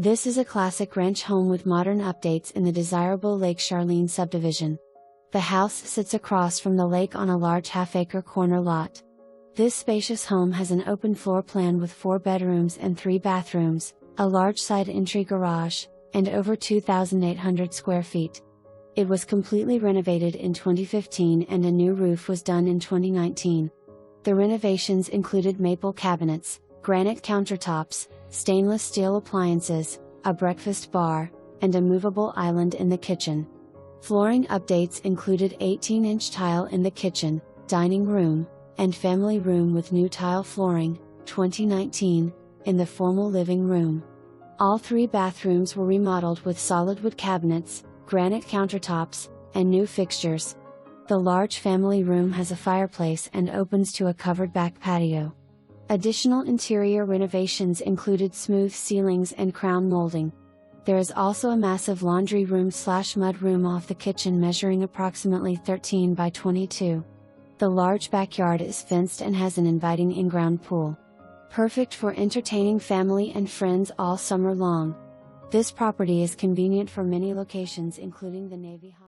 This is a classic ranch home with modern updates in the desirable Lake Charlene subdivision. The house sits across from the lake on a large half-acre corner lot. This spacious home has an open floor plan with 4 bedrooms and 3 bathrooms, a large side entry garage, and over 2,800 square feet. It was completely renovated in 2015 and a new roof was done in 2019. The renovations included maple cabinets, granite countertops, stainless steel appliances, a breakfast bar, and a movable island in the kitchen. Flooring updates included 18-inch tile in the kitchen, dining room, and family room with new tile flooring, 2019, in the formal living room. All 3 bathrooms were remodeled with solid wood cabinets, granite countertops, and new fixtures. The large family room has a fireplace and opens to a covered back patio. Additional interior renovations included smooth ceilings and crown molding. There is also a massive laundry room/mud room off the kitchen measuring approximately 13 by 22. The large backyard is fenced and has an inviting in-ground pool. Perfect for entertaining family and friends all summer long. This property is convenient for many locations including the Navy